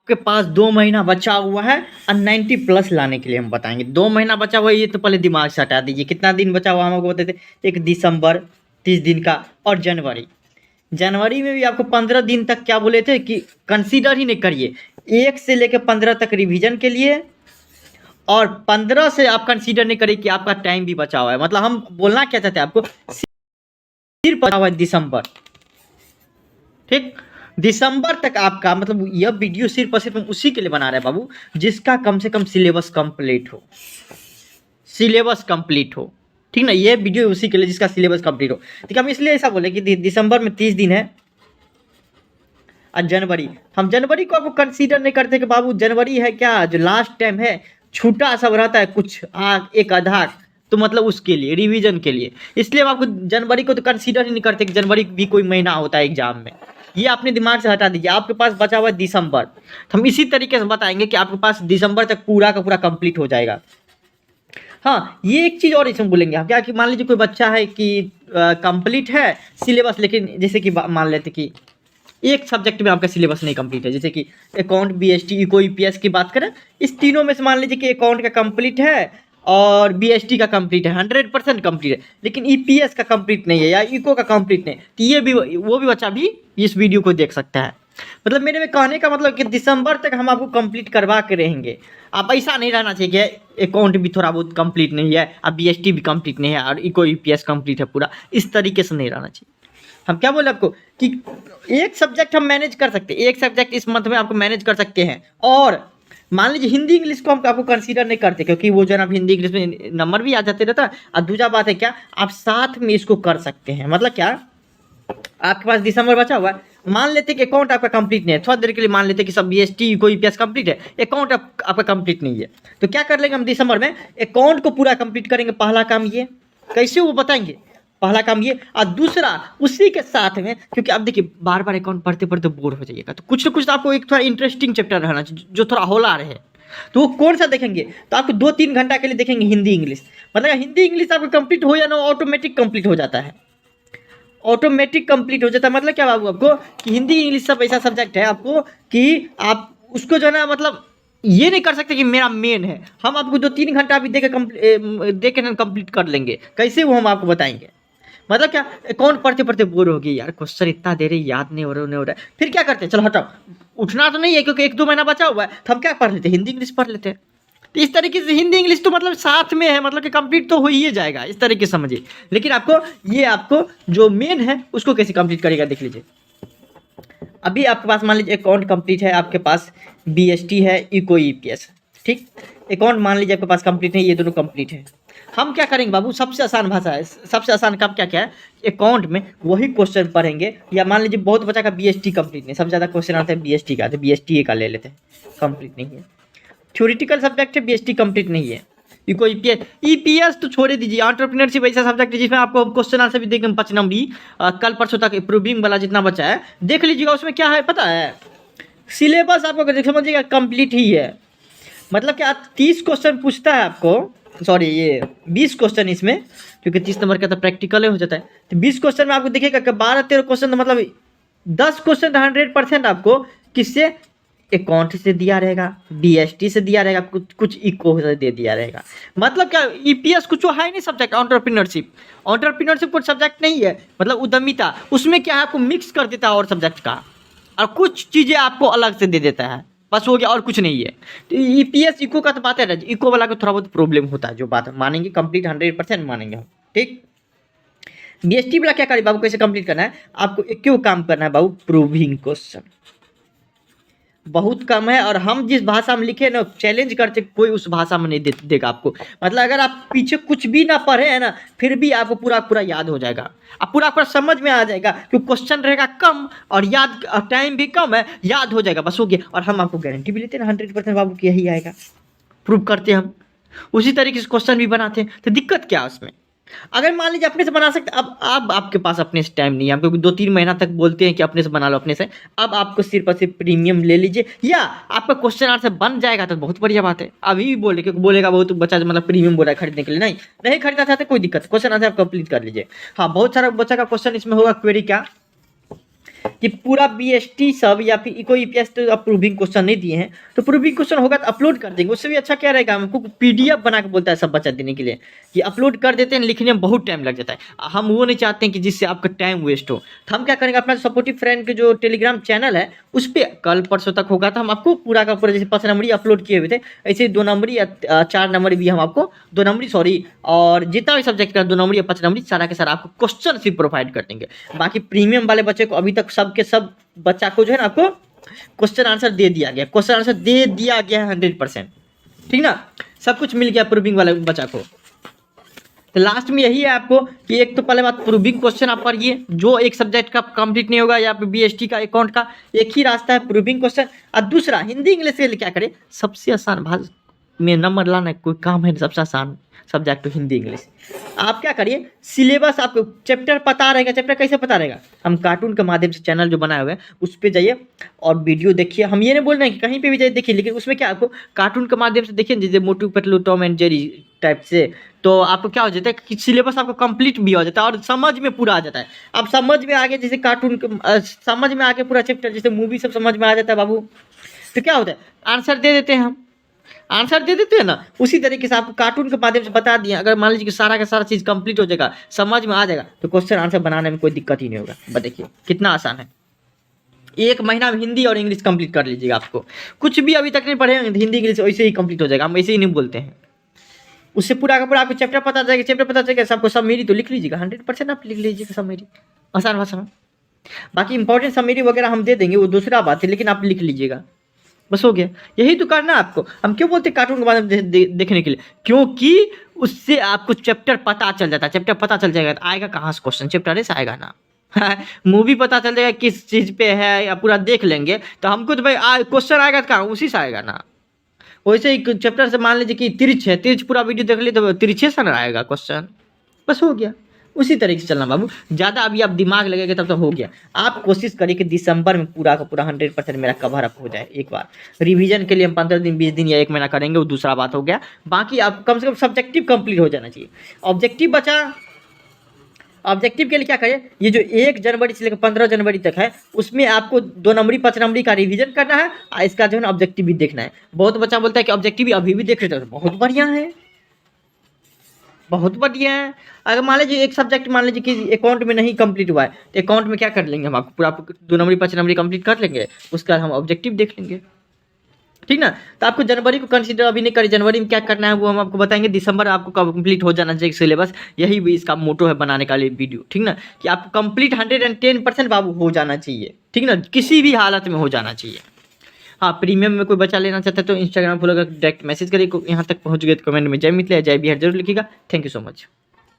आपके पास 2 महीना बचा हुआ है और 90 प्लस लाने के लिए हम बताएंगे। 2 महीना बचा हुआ है, ये तो पहले दिमाग से हटा दीजिए। कितना दिन बचा हुआ हम आपको बताते थे, एक दिसंबर 30 दिन का, और जनवरी। जनवरी में भी आपको 15 दिन तक क्या बोले थे कि कंसीडर ही नहीं करिए, 1 से लेकर 15 तक रिवीजन के लिए, और 15 से आप कंसीडर नहीं करिए कि आपका टाइम भी बचा हुआ है। मतलब हम बोलना क्या चाहते हैं आपको, सिर्फ बचा हुआ है दिसंबर, ठीक। दिसंबर तक आपका, मतलब यह वीडियो सिर्फ और सिर्फ हम उसी के लिए बना रहे हैं बाबू, जिसका कम से कम सिलेबस कंप्लीट हो, सिलेबस कंप्लीट हो, ठीक ना। ये वीडियो उसी के लिए जिसका सिलेबस कंप्लीट हो। ठीक है, हम इसलिए ऐसा बोले कि दिसंबर में 30 दिन है, और जनवरी, हम जनवरी को आपको कंसीडर नहीं करते कि बाबू जनवरी है क्या, जो लास्ट टाइम है, छूटा सब रहता है कुछ एक आधा, तो मतलब उसके लिए रिवीजन के लिए, इसलिए हम आपको जनवरी को तो कंसीडर ही नहीं करते कि जनवरी भी कोई महीना होता है एग्जाम में। ये अपने दिमाग से हटा दीजिए। आपके पास बचा हुआ है दिसंबर, तो हम इसी तरीके से बताएंगे कि आपके पास दिसंबर तक पूरा का पूरा कंप्लीट हो जाएगा। हाँ, ये एक चीज़ और इसमें बोलेंगे हम क्या, कि मान लीजिए कोई बच्चा है कि कंप्लीट है सिलेबस, लेकिन जैसे कि मान लेते कि एक सब्जेक्ट में आपका सिलेबस नहीं कंप्लीट है, जैसे कि अकाउंट, बीएसटी, इको, ईपीएस की बात करें, इस तीनों में से मान लीजिए कि अकाउंट का कंप्लीट है और बीएसटी का कंप्लीट है, 100% कंप्लीट है, लेकिन ईपीएस का कंप्लीट नहीं है या इको का कंप्लीट नहीं, तो ये भी, वो भी बच्चा भी इस वीडियो को देख सकता है। मतलब मेरे में कहने का मतलब कि दिसंबर तक हम आपको कंप्लीट करवा के रहेंगे। आप ऐसा नहीं रहना चाहिए कि अकाउंट भी थोड़ा बहुत कंप्लीट नहीं है, अब बीएसटी भी कंप्लीट नहीं है और इको ईपीएस कंप्लीट है पूरा, इस तरीके से नहीं रहना चाहिए। हम क्या बोले आपको कि एक सब्जेक्ट हम मैनेज कर सकते हैं, एक सब्जेक्ट इस मंथ में आपको मैनेज कर सकते हैं, और मान लीजिए हिंदी इंग्लिश को हम आपको कंसीडर नहीं करते, क्योंकि वो जो है ना हिंदी इंग्लिश में नंबर भी आ जाते रहता है, और दूसरा बात है क्या, आप साथ में इसको कर सकते हैं। मतलब क्या, आपके पास दिसंबर बचा हुआ है, मान लेते कि अकाउंट आपका कंप्लीट नहीं है, थोड़ा देर के लिए मान लेते कि सब बीएसटी कोई ईपीएस कंप्लीट है, अकाउंट आपका कंप्लीट नहीं है, तो क्या कर लेंगे हम दिसंबर में, अकाउंट को पूरा कंप्लीट करेंगे। पहला काम ये, कैसे वो बताएंगे, पहला काम ये, और दूसरा उसी के साथ में, क्योंकि आप देखिए बार बार अकाउंट पढ़ते पढ़ते बोर हो जाइएगा, तो कुछ ना कुछ आपको एक थोड़ा इंटरेस्टिंग चैप्टर रहना चाहिए जो थोड़ा हौला रहे। तो वो कौन सा देखेंगे, तो आपको 2-3 घंटा के लिए देखेंगे हिंदी इंग्लिश। मतलब हिंदी इंग्लिश आपको कंप्लीट हो या ना, ऑटोमेटिक कंप्लीट हो जाता है, ऑटोमेटिक कंप्लीट हो जाता है। मतलब क्या बाबू आपको, कि हिंदी इंग्लिश सब ऐसा सब्जेक्ट है आपको कि आप उसको जो है ना, मतलब ये नहीं कर सकते कि मेरा मेन है, हम आपको 2-3 घंटा भी दे के कंप्लीट कर लेंगे। कैसे वो हम आपको बताएंगे। मतलब क्या, अकाउंट पढ़ते पढ़ते बोर हो गई यार, क्वेश्चन इतना दे रही याद नहीं हो रहा है, फिर क्या करते हैं, चलो हटाओ, उठना तो नहीं है क्योंकि 1-2 महीना बचा हुआ है, तो हम क्या पढ़ लेते हैं, हिंदी इंग्लिश पढ़ लेते हैं। तो इस तरीके से हिंदी इंग्लिश तो मतलब साथ में है, मतलब कि कंप्लीट तो हो ही जाएगा, इस तरीके से समझिए। लेकिन आपको ये, आपको जो मेन है उसको कैसे कंप्लीट करेगा देख लीजिए। अभी आपके पास मान लीजिए अकाउंट कंप्लीट है, आपके पास बीएसटी है, इको ईपीएस, ठीक। अकाउंट मान लीजिए आपके पास कंप्लीट है, ये दोनों कंप्लीट है। हम क्या करेंगे बाबू, सबसे आसान भाषा है, सबसे आसान काम क्या क्या है, अकाउंट में वही क्वेश्चन पढ़ेंगे। या मान लीजिए बहुत बच्चा का बीएसटी कंप्लीट नहीं, सबसे ज़्यादा क्वेश्चन आता है बीएसटी का, तो बीएसटी का ले लेते हैं, कंप्लीट नहीं है। थ्योरेटिकल सब्जेक्ट है, बीएसटी कंप्लीट नहीं है। इको ईपीएस, ईपीएस तो छोड़े दीजिए। एंटरप्रेन्योरशिप ऐसा सब्जेक्ट है जिसमें आपको क्वेश्चन आंसर भी देंगे 5 नंबरी, कल परसों तक प्रूविंग वाला जितना बचा है देख लीजिएगा। उसमें क्या है पता है, सिलेबस आपको समझिएगा कंप्लीट ही है। मतलब कि 30 क्वेश्चन पूछता है आपको, सॉरी ये 20 क्वेश्चन इसमें, क्योंकि 30 नंबर का तो प्रैक्टिकल हो जाता है, तो 20 क्वेश्चन में आपको देखिएगा कि 12-13 क्वेश्चन, मतलब 10 क्वेश्चन 100% आपको किससे, अकाउंट से दिया रहेगा, बीएसटी से दिया रहेगा, कुछ कुछ इको से दे दिया रहेगा। मतलब क्या, ईपीएस कुछ है नहीं सब्जेक्ट, एंटरप्रेन्योरशिप कुछ सब्जेक्ट नहीं है, मतलब उद्यमिता, उसमें क्या है आपको मिक्स कर देता है और सब्जेक्ट का, और कुछ चीज़ें आपको अलग से दे देता है, बस हो गया और कुछ नहीं है। तो ईपीएस इको का तो बात है ना, इको वाला को थोड़ा बहुत प्रॉब्लम होता है, जो बात मानेंगे कंप्लीट 100% मानेंगे हम, ठीक। बीएसटी वाला क्या करें बाबू, कैसे कंप्लीट करना है आपको, एक क्यों काम करना है बाबू, प्रूविंग क्वेश्चन बहुत कम है, और हम जिस भाषा में लिखे ना, चैलेंज करते कोई उस भाषा में नहीं देगा आपको। मतलब अगर आप पीछे कुछ भी ना पढ़े है ना, फिर भी आपको पूरा पूरा याद हो जाएगा, अब पूरा पूरा समझ में आ जाएगा, क्योंकि क्वेश्चन रहेगा कम और याद टाइम भी कम है, याद हो जाएगा, बस हो गया। और हम आपको गारंटी भी लेते हैं 100% बाबू की यही आएगा, प्रूव करते हैं हम, उसी तरीके से क्वेश्चन भी बनाते हैं। तो दिक्कत क्या है उसमें, अगर मान लीजिए अपने से बना सकते, अब आपके पास अपने से टाइम नहीं है, हम क्योंकि 2-3 महीना तक बोलते हैं कि अपने से बना लो अपने से, अब आपको सिर्फ और सिर्फ प्रीमियम ले लीजिए, या आपका क्वेश्चन आंसर बन जाएगा तो बहुत बढ़िया बात है। अभी भी बोले, क्योंकि बोलेगा बहुत बच्चा मतलब प्रीमियम बोला है खरीदने के लिए, नहीं खरीदना चाहते कोई दिक्कत, क्वेश्चन आंसर आप कंप्लीट कर लीजिए। हाँ, बहुत सारा बच्चा का क्वेश्चन इसमें होगा, क्वेरी क्या, कि पूरा बीएसटी सब या फिर कोई ईपीएस तो आप प्रूविंग क्वेश्चन नहीं दिए हैं, तो प्रूविंग क्वेश्चन होगा तो अपलोड कर देंगे। उससे भी अच्छा क्या रहेगा, हमको पीडीएफ बना के बोलता है सब बच्चा देने के लिए कि अपलोड कर देते हैं, लिखने में बहुत टाइम लग जाता है। हम वो नहीं चाहते हैं कि जिससे आपका टाइम वेस्ट हो। तो हम क्या करेंगे, अपना सपोर्टिव फ्रेंड के जो टेलीग्राम चैनल है उस पर कल परसों तक होगा, तो हम आपको पूरा का पूरा, जैसे 5 नंबरी अपलोड किए हुए थे ऐसे 2 नंबरी या 4 नंबरी भी हम आपको 2 नंबरी सॉरी, और जितना भी सब्जेक्ट का 2 नंबरी या 5 नंबरी सारा के सारा आपको क्वेश्चन सिर्फ प्रोवाइड कर देंगे। बाकी प्रीमियम वाले बच्चे को अभी तक सब के सब बच्चा को जो है ना आपको क्वेश्चन आंसर दे दिया गया, क्वेश्चन आंसर दे दिया गया है 100%, ठीक ना, सब कुछ मिल गया प्रूविंग वाले बच्चा को। तो लास्ट में यही है आपको कि एक तो पहले बात प्रूविंग क्वेश्चन आप पढ़िए, जो एक सब्जेक्ट का कंप्लीट नहीं होगा या फिर बीएसटी का अकाउंट का एक ही रास्ता है प्रूविंग क्वेश्चन। और दूसरा हिंदी इंग्लिश के लिए क्या करें, सबसे आसान भाषा में नंबर लाना कोई काम है, सबसे आसान सब्जेक्ट हिंदी इंग्लिश। आप क्या करिए, सिलेबस आपको चैप्टर पता रहेगा। चैप्टर कैसे पता रहेगा, हम कार्टून के माध्यम से चैनल जो बनाए हुए हैं उस पर जाइए और वीडियो देखिए। हम ये नहीं बोल रहे हैं कि कहीं पे भी जाइए देखिए, लेकिन उसमें क्या आपको कार्टून के माध्यम से देखिए, जैसे Motu Patlu Tom and Jerry type से, तो आपको क्या हो जाता है कि सिलेबस आपको कंप्लीट भी हो जाता है और समझ में पूरा आ जाता है। अब समझ में आगे जैसे कार्टून समझ में आके पूरा चैप्टर, जैसे मूवी सब समझ में आ जाता है बाबू, तो क्या होता है आंसर दे देते हैं, हम आंसर दे देते हैं ना। उसी तरीके से आपको कार्टून के माध्यम से बता दिए, अगर मान लीजिए कि सारा का सारा चीज़ कंप्लीट हो जाएगा, समझ में आ जाएगा, तो क्वेश्चन आंसर बनाने में कोई दिक्कत ही नहीं होगा। बस देखिए कितना आसान है, 1 महीना में हिंदी और इंग्लिश कंप्लीट कर लीजिएगा। आपको कुछ भी अभी तक नहीं पढ़े हिंदी इंग्लिश वैसे ही कंप्लीट हो जाएगा, हम ऐसे ही नहीं बोलते हैं। उससे पूरा का पूरा आपको चैप्टर पता चलेगा, चैप्टर पता चलेगा सबको, सब मेरी तो लिख लीजिएगा 100% आप लिख लीजिएगा सब मेरी आसान भाषा में। बाकी इंपॉर्टेंट समरी वगैरह हम दे देंगे, वो दूसरा बात है, लेकिन आप लिख लीजिएगा, बस हो गया। यही तो करना है आपको। हम क्यों बोलते हैं कार्टून के बारे में देखने के लिए, क्योंकि उससे आपको चैप्टर पता चल जाता है। चैप्टर पता चल जाएगा तो आएगा कहाँ से क्वेश्चन, चैप्टर से आएगा ना। मूवी पता चल जाएगा किस चीज़ पे है या पूरा देख लेंगे तो हमको तो भाई क्वेश्चन आएगा तो कहाँ, उसी से आएगा ना। वैसे ही चैप्टर से मान लीजिए कि तिरछ है, तिरछ पूरा वीडियो देख लीजिए तो तिरछे से ना आएगा क्वेश्चन, बस हो गया। उसी तरीके से चलना बाबू, ज़्यादा अभी आप दिमाग लगेगा तब तो हो गया। आप कोशिश करिए कि दिसंबर में पूरा का पूरा 100% मेरा कवर अप हो जाए। एक बार रिवीजन के लिए हम 15 दिन 20 दिन या 1 महीना करेंगे, वो दूसरा बात हो गया। बाकी आप कम से कम सब्जेक्टिव कंप्लीट हो जाना चाहिए। ऑब्जेक्टिव बचा, ऑब्जेक्टिव के लिए क्या करें, ये जो 1 जनवरी से लेकर 15 जनवरी तक है उसमें आपको 2 नंबरी 5 नंबरी का रिवीजन करना है और इसका जो है ना ऑब्जेक्टिव भी देखना है। बहुत बच्चा बोलता है कि ऑब्जेक्टिव भी अभी भी देख रहे थे, बहुत बढ़िया है, बहुत बढ़िया है। अगर मान लीजिए एक सब्जेक्ट मान लीजिए कि अकाउंट में नहीं कंप्लीट हुआ है तो अकाउंट में क्या कर लेंगे, हम आपको पूरा 2 नंबरी 5 नंबरी कंप्लीट कर लेंगे, उसका हम ऑब्जेक्टिव देख लेंगे, ठीक ना। तो आपको जनवरी को कंसीडर अभी नहीं करें, जनवरी में क्या करना है वो हम आपको बताएंगे। दिसंबर आपको कंप्लीट हो जाना चाहिए सिलेबस, यही भी इसका मोटो है बनाने का लिए वीडियो, ठीक ना, कि आपको कंप्लीट 110% बाबू हो जाना चाहिए, ठीक ना, किसी भी हालत में हो जाना चाहिए। हाँ, प्रीमियम में कोई बच्चा लेना चाहता है तो इंस्टाग्राम फॉलो कर डायरेक्ट मैसेज करिए। यहाँ तक पहुँच गए तो कमेंट में जय मिथिला जय बिहार जरूर लिखिएगा। Thank you so much.